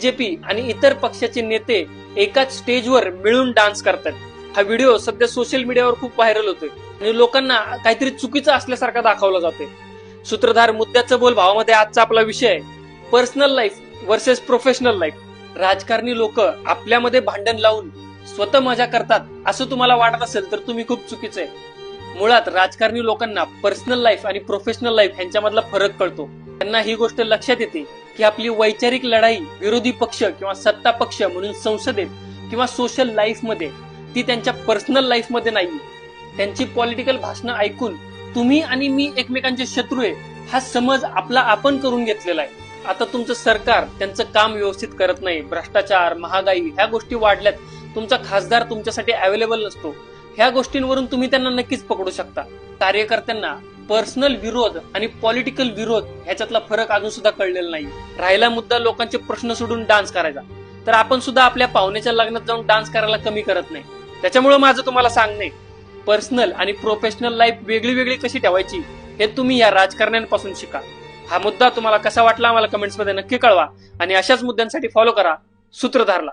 BJP आणि इतर पक्षाचे नेते एकाच स्टेजवर मिळून डान्स करतात. हा व्हिडिओ सध्या सोशल मीडियावर खूप व्हायरल होतोय आणि लोकांना काहीतरी चुकीचं असल्यासारखा दाखवला जातोय. सूत्रधार मुद्द्याचं बोल भावामध्ये आजचा आपला विषय आहे, personal life versus professional life. राजकारणी लोक आपल्यामध्ये भांडण लावून स्वतः मजा करतात असं तुम्हाला वाटत असेल तर तुम्ही खूप चुकीचं आहे. मुळात राजकारणी लोकांना पर्सनल लाईफ आणि प्रोफेशनल लाईफ यांच्यामधला फरक कळतो. त्यांना ही गोष्ट लक्षात येते की आपली वैचारिक लढाई विरोधी पक्ष किंवा सत्ता पक्ष म्हणून संसदेत किंवा सोशल लाईफ मध्ये, ती त्यांच्या पर्सनल लाईफ मध्ये नाही. त्यांची पॉलिटिकल भाषणं ऐकून तुम्ही आणि मी एकमेकांचे शत्रू आहे हा समज आपला आपण करून घेतलेला आहे. आता तुमचं सरकार त्यांचं काम व्यवस्थित करत नाही, भ्रष्टाचार, महागाई ह्या गोष्टी वाढल्यात, तुमचा खासदार तुमच्यासाठी अवेलेबल नसतो, ह्या गोष्टींवरून तुम्ही त्यांना नक्कीच पकडू शकता. कार्यकर्त्यांना पर्सनल विरोध आणि पॉलिटिकल विरोध ह्याच्यातला फरक अजून सुद्धा कळलेला नाही. राहिला मुद्दा लोकांचे प्रश्न सोडून डान्स करायचा, तर आपण सुद्धा आपल्या पाहुण्याच्या लग्नात जाऊन डान्स करायला कमी करत नाही. त्याच्यामुळे माझं तुम्हाला सांगणे, पर्सनल आणि प्रोफेशनल लाईफ वेगळी वेगळी कशी ठेवायची हे तुम्ही या राजकारण्यांपासून शिका. हा मुद्दा तुम्हाला कसा वाटला आम्हाला कमेंट्समध्ये नक्की कळवा आणि अशाच मुद्द्यांसाठी फॉलो करा सूत्रधारला.